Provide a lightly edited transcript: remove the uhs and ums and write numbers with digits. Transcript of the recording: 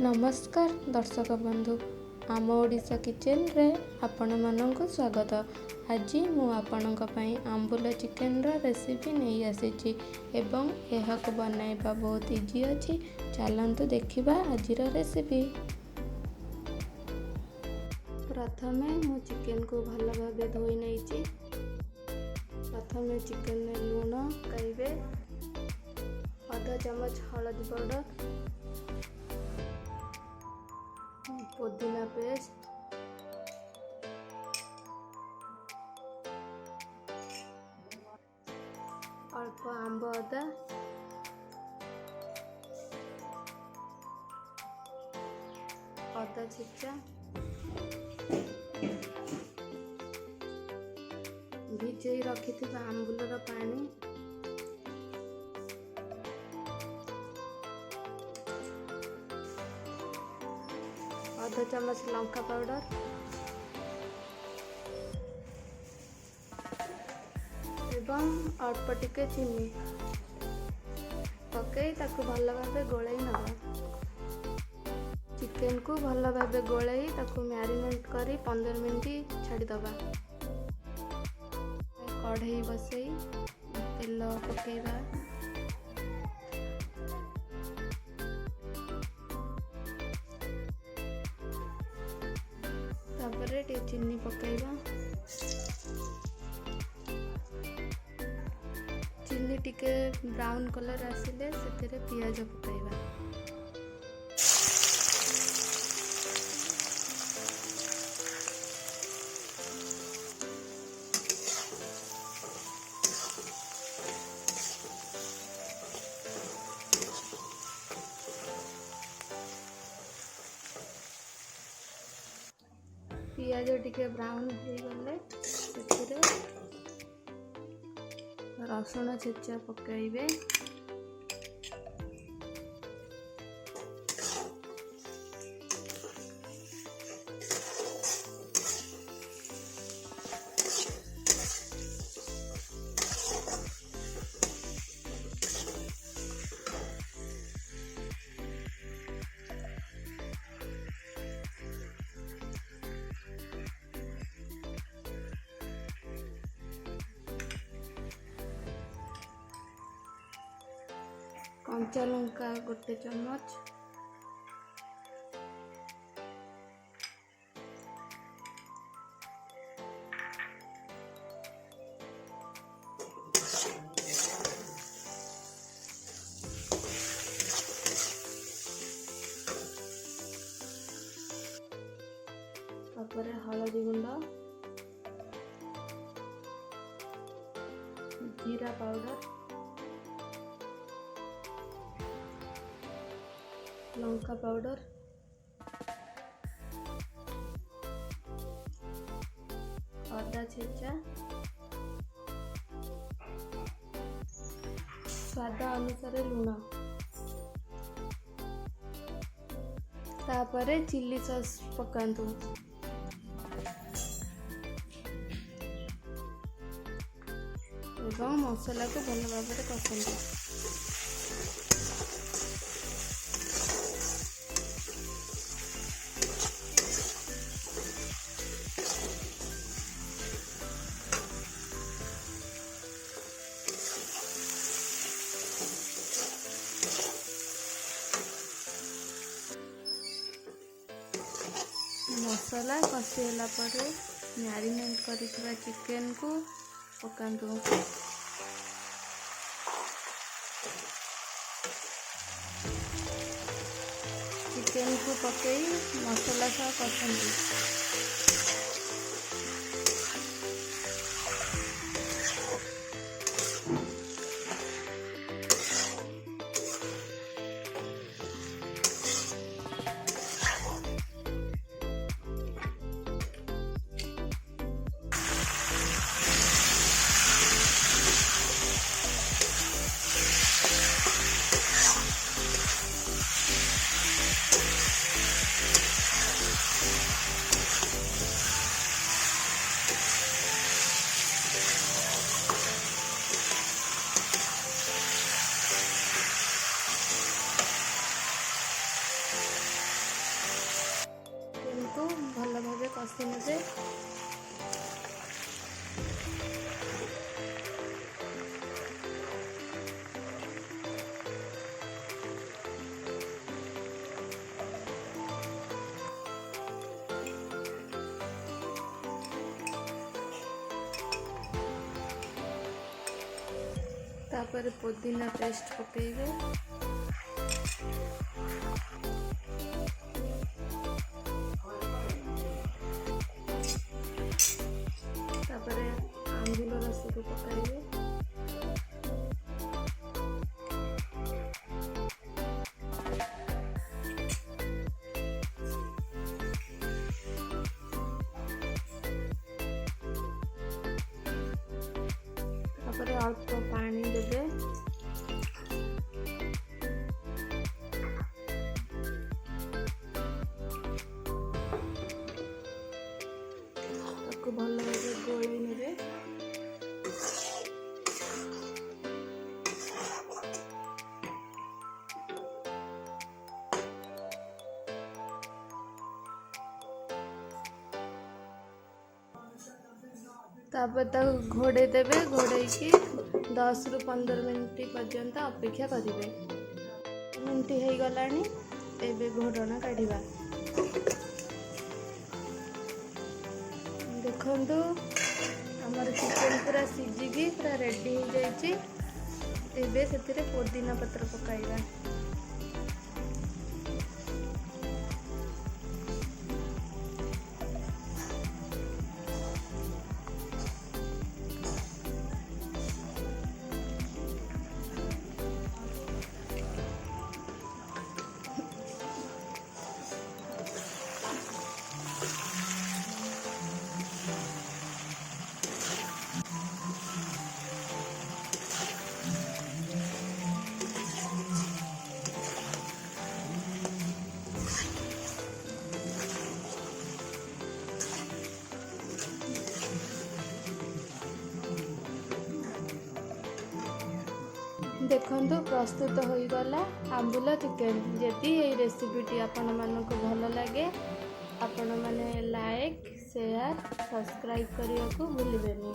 नमस्कार दर्शक बंधु आम ओडिशा किचन रे आपण मानक स्वागत। आज मु आपणक पई आंबुल चिकेन रो रेसिपी नहीं आसीची एवं यह को बनाइबा बहुत इजी अछि। चलंतु देखिबा आजिर रेसिपी। प्रथमे मु चिकेन को भल भाबे धोई नैची। प्रथमे चिकेन में लूण पकाइबे, आधा चम्मच हळदी पाउडर, पुदीना पेस्ट, अल्प आंब अदा, अदा छेचा, भिजई रखिथिबा आंबुलर पानी, आधा चम्मच लंका पाउडर, एवं अल्प टिके चीनी पकई ताकू भल भाबे गोलाई नबा। चिकेन को भल भाबे गोलाई ताकू मैरिनेट करी 15 मिनट छाड़ी दबा। कढ़ई बसई तेल पकेइबा, तापरे टे चीनी पकेइबा। चीनी टिके ब्राउन कलर आसिले सेतेरे पियाज पकेइबा। पियाज टिके ब्राउन हो गले सेतिरे रसुण छेचा पकाइबे, कंचा लंका गोटे चम्मच, तापर हळदी गुंड, जीरा पाउडर, लंका पाउडर, अदा छेचा, स्वाद अनुसार लूण, तापरे चिल्ली सॉस पकांतु। एवं मसला को भल भाव कसंतु। मसला कषिला परे मैरिनेट करिथिबा चिकेन को पकांतु। चिकेन को पकई मसला सह कसंतु। तापर पुदीना पेस्ट पकेइबे। तापर आंबुल रस को पकाइबे। तापर अल्प पानी देबे। ताको भल भाबे गोळेई नेबे। तापर तक घोड़े देबे। घोड़े की 10 रु 15 मिनट पर्यंत अपेक्षा करेंगे। मिनट हो गलानी एबे घोड़ना काढ़ा। देखंतु हमर चिकन पूरा सिझिकी पूरा रेडी हो जाइए। एबे से पुदीना पत्र पकाइबा। देखंतु प्रस्तुत हो गला आंबुल चिकेन। जदि ये रेसिपीटी आपण मानक भल लगे आपण माने लाइक शेयर सब्सक्राइब करने को भूलिबेनी।